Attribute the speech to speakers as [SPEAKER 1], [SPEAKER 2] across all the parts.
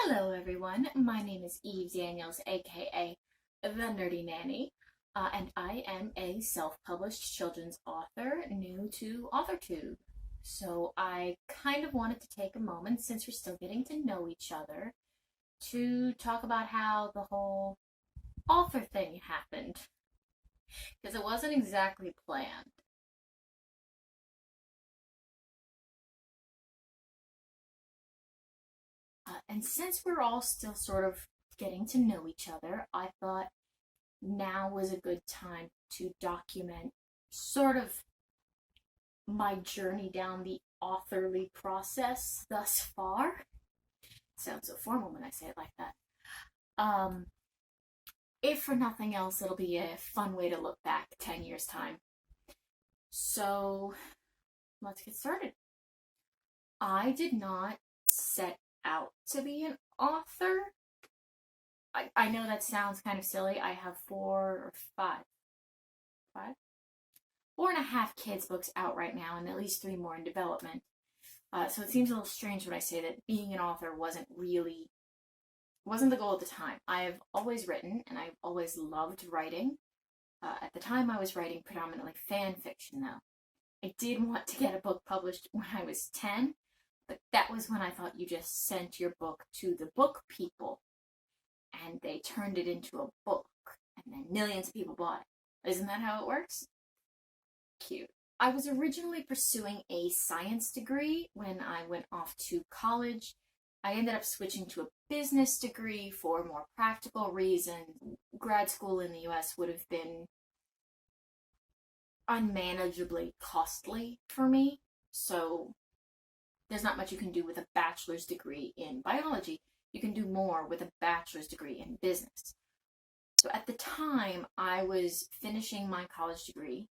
[SPEAKER 1] Hello everyone, my name is Eve Daniels, aka The Nerdy Nanny, and I am a self-published children's author new to AuthorTube. So I kind of wanted to take a moment, since we're still getting to know each other, to talk about how the whole author thing happened, because it wasn't exactly planned. And since we're all still sort of getting to know each other, I thought now was a good time to document sort of my journey down the authorly process thus far. Sounds so formal when I say it like that. Um, if for nothing else, it'll be a fun way to look back 10 years' time. So let's get started. I did not set out to be an author. I know that sounds kind of silly. I have five, 4.5 kids books out right now, and at least 3 more in development. So it seems a little strange when I say that being an author wasn't the goal at the time. I've always written, and I've always loved writing. At the time, I was writing predominantly fan fiction, though. I did want to get a book published when I was 10, but that was when I thought you just sent your book to the book people, and they turned it into a book, and then millions of people bought it. Isn't that how it works? Cute. I was originally pursuing a science degree when I went off to college. I ended up switching to a business degree for more practical reasons. Grad school in the US would have been unmanageably costly for me, so there's not much you can do with a bachelor's degree in biology. You can do more with a bachelor's degree in business. So at the time, I was finishing my college degree.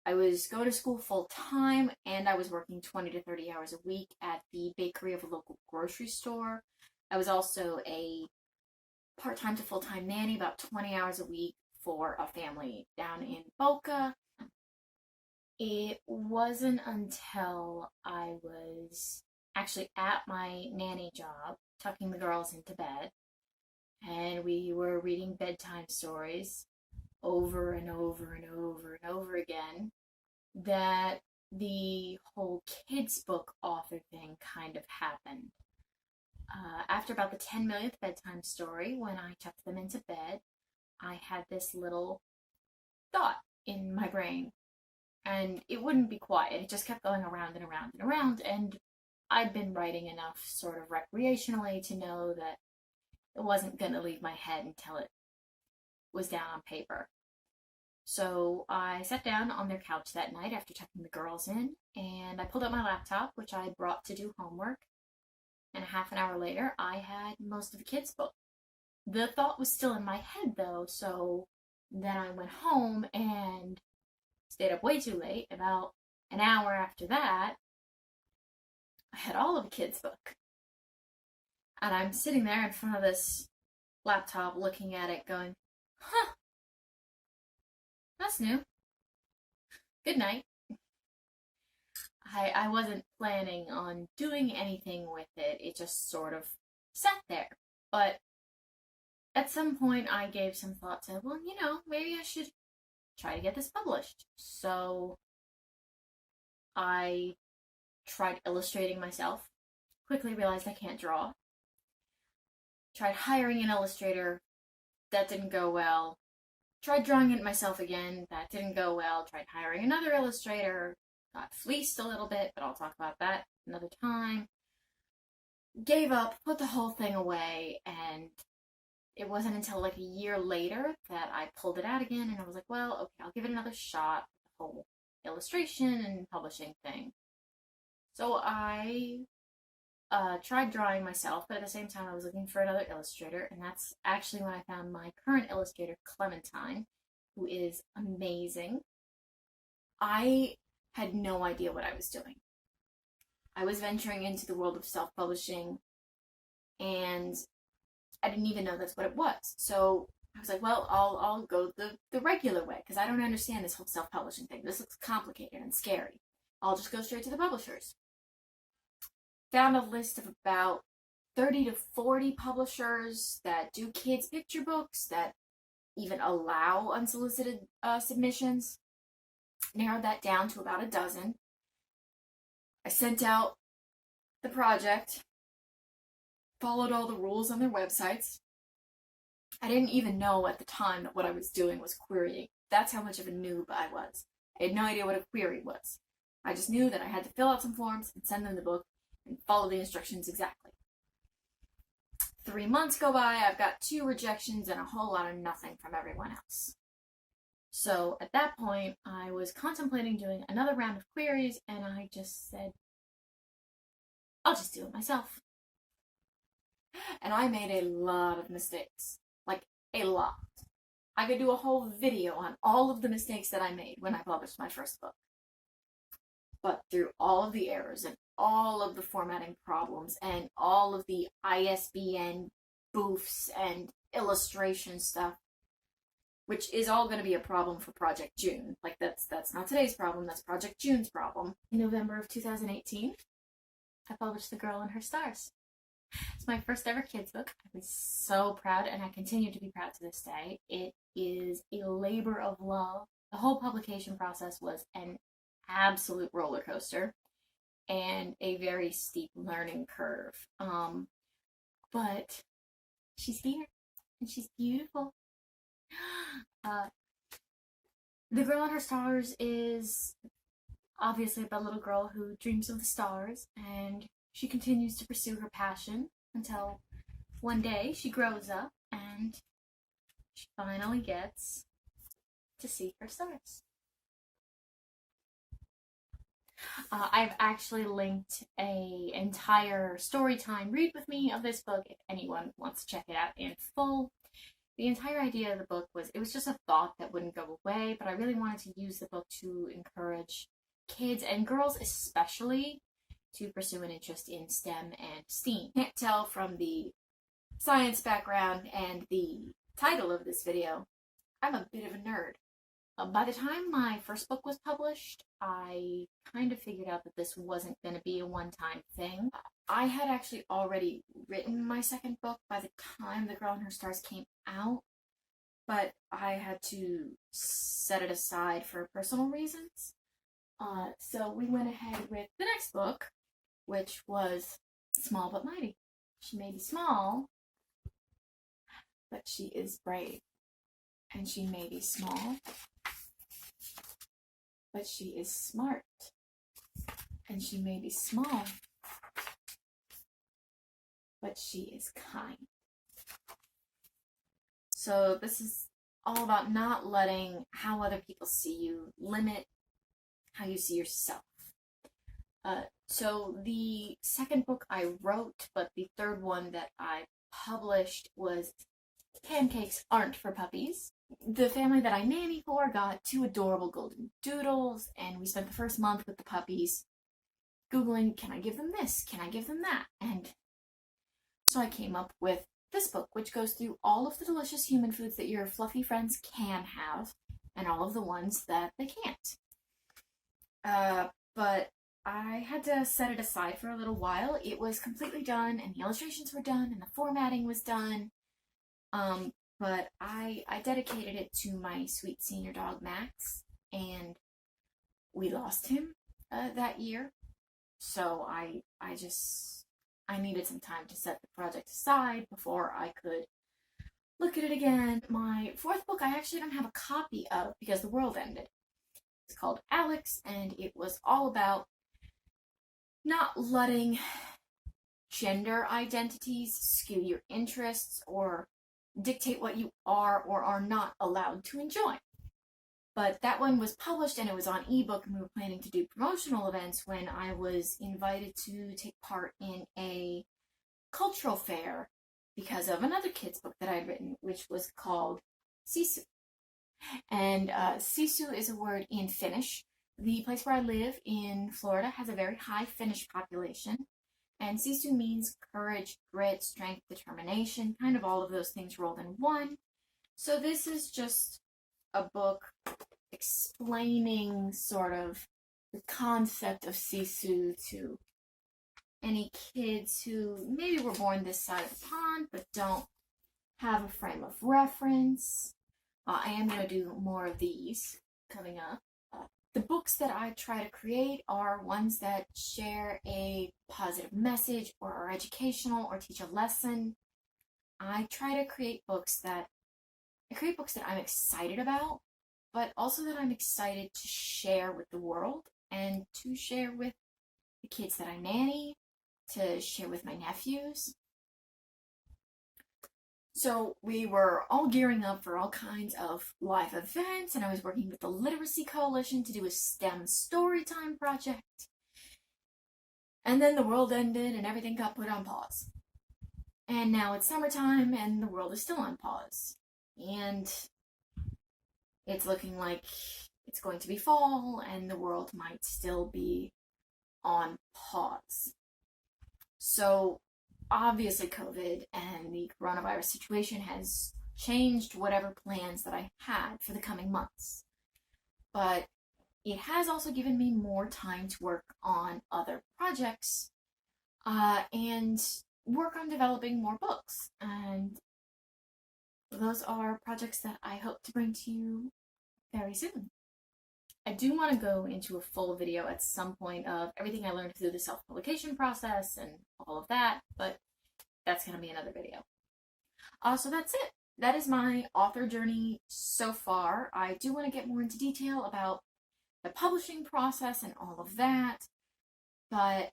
[SPEAKER 1] I was going to school full time, and I was working 20 to 30 hours a week at the bakery of a local grocery store. I was also a part-time to full-time nanny, about 20 hours a week for a family down in Boca. It wasn't until I was actually at my nanny job, tucking the girls into bed, and we were reading bedtime stories over and over and over and over again, that the whole kids book author thing kind of happened. After about the 10 millionth bedtime story, when I tucked them into bed, I had this little thought in my brain, and it wouldn't be quiet. It just kept going around and around and around, and I'd been writing enough sort of recreationally to know that it wasn't going to leave my head until it was down on paper. So I sat down on their couch that night after tucking the girls in, and I pulled out my laptop, which I brought to do homework, and a half an hour later, I had most of the kids' book. The thought was still in my head, though, so then I went home and stayed up way too late. About an hour after that, I had all of the kids' book. And I'm sitting there in front of this laptop looking at it going, huh, that's new. Good night. I wasn't planning on doing anything with it. It just sort of sat there. But at some point, I gave some thought to, well, maybe I should try to get this published. So I tried illustrating myself, quickly realized I can't draw. Tried hiring an illustrator, that didn't go well. Tried drawing it myself again, that didn't go well. Tried hiring another illustrator, got fleeced a little bit, but I'll talk about that another time. Gave up, put the whole thing away, and it wasn't until like a year later that I pulled it out again, and I was like, well, okay, I'll give it another shot, the whole illustration and publishing thing. So I tried drawing myself, but at the same time I was looking for another illustrator, and that's actually when I found my current illustrator, Clementine, who is amazing. I had no idea what I was doing. I was venturing into the world of self-publishing, and I didn't even know that's what it was. So I was like, well, I'll go the regular way, because I don't understand this whole self-publishing thing. This looks complicated and scary. I'll just go straight to the publishers. Found a list of about 30 to 40 publishers that do kids' picture books that even allow unsolicited submissions. Narrowed that down to about a dozen. I sent out the project, followed all the rules on their websites. I didn't even know at the time that what I was doing was querying. That's how much of a noob I was. I had no idea what a query was. I just knew that I had to fill out some forms and send them the book and follow the instructions exactly. 3 months go by, I've got 2 rejections and a whole lot of nothing from everyone else. So at that point, I was contemplating doing another round of queries, and I just said, I'll just do it myself. And I made a lot of mistakes. Like, a lot. I could do a whole video on all of the mistakes that I made when I published my first book. But through all of the errors and all of the formatting problems and all of the ISBN boofs and illustration stuff, which is all going to be a problem for Project June. Like, that's not today's problem, that's Project June's problem. In November of 2018, I published The Girl and Her Stars. It's my first ever kids book. I was so proud, and I continue to be proud to this day. It is a labor of love. The whole publication process was an absolute roller coaster and a very steep learning curve. But she's here, and she's beautiful. The Girl and Her Stars is obviously about a little girl who dreams of the stars, and she continues to pursue her passion until one day she grows up and she finally gets to see her stars. I've actually linked an entire storytime read with me of this book if anyone wants to check it out in full. The entire idea of the book was, it was just a thought that wouldn't go away, but I really wanted to use the book to encourage kids and girls especially to pursue an interest in STEM and STEAM. Can't tell from the science background and the title of this video, I'm a bit of a nerd. By the time my first book was published, I kind of figured out that this wasn't going to be a one-time thing. I had actually already written my second book by the time The Girl and Her Stars came out, but I had to set it aside for personal reasons. So we went ahead with the next book, which was Small But Mighty. She may be small, but she is brave. And she may be small, but she is smart. And she may be small, but she is kind. So this is all about not letting how other people see you limit how you see yourself. So the second book I wrote, but the third one that I published was Pancakes Aren't for Puppies. The family that I nanny for got 2 adorable golden doodles, and we spent the first month with the puppies Googling, can I give them this? Can I give them that? And so I came up with this book, which goes through all of the delicious human foods that your fluffy friends can have, and all of the ones that they can't. But I had to set it aside for a little while. It was completely done, and the illustrations were done, and the formatting was done. But I dedicated it to my sweet senior dog, Max, and we lost him that year. So I needed some time to set the project aside before I could look at it again. My fourth book I actually don't have a copy of because the world ended. It's called Alex, and it was all about not letting gender identities skew your interests or dictate what you are or are not allowed to enjoy. But that one was published and it was on ebook, and we were planning to do promotional events when I was invited to take part in a cultural fair because of another kid's book that I had written, which was called Sisu. And Sisu is a word in Finnish. The place where I live in Florida has a very high Finnish population. And Sisu means courage, grit, strength, determination, kind of all of those things rolled in one. So this is just a book explaining sort of the concept of Sisu to any kids who maybe were born this side of the pond but don't have a frame of reference. I am going to do more of these coming up. The books that I try to create are ones that share a positive message or are educational or teach a lesson. I try to create books that I'm excited about, but also that I'm excited to share with the world and to share with the kids that I nanny, to share with my nephews. So we were all gearing up for all kinds of live events, and I was working with the Literacy Coalition to do a STEM Storytime project. And then the world ended and everything got put on pause. And now it's summertime and the world is still on pause. And it's looking like it's going to be fall and the world might still be on pause. So obviously COVID and the coronavirus situation has changed whatever plans that I had for the coming months. But it has also given me more time to work on other projects and work on developing more books. And those are projects that I hope to bring to you very soon. I do want to go into a full video at some point of everything I learned through the self-publication process and all of that, but that's going to be another video. So that's it. That is my author journey so far. I do want to get more into detail about the publishing process and all of that, but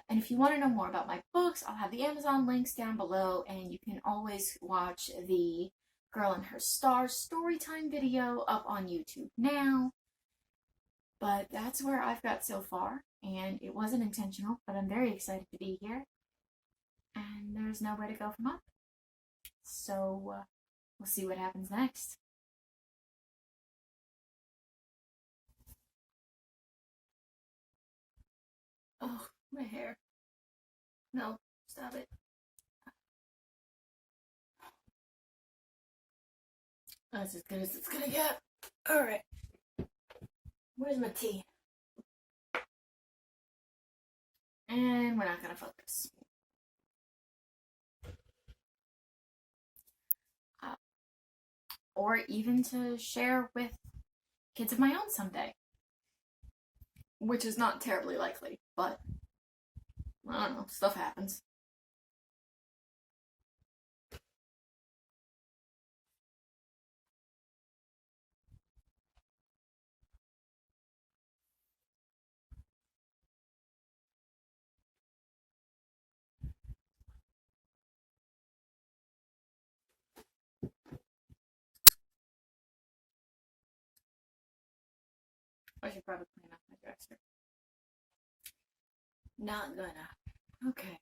[SPEAKER 1] and if you want to know more about my books, I'll have the Amazon links down below, and you can always watch the Girl and Her Star Storytime video up on YouTube now. But that's where I've got so far, and it wasn't intentional, but I'm very excited to be here, and there's nowhere to go from up. So we'll see what happens next. Oh, my hair. No, stop it. That's as good as it's gonna get. Alright. Where's my tea? And we're not gonna focus. Or even to share with kids of my own someday. Which is not terribly likely, but I don't know, stuff happens. I should probably clean up my dresser. Not gonna. Okay.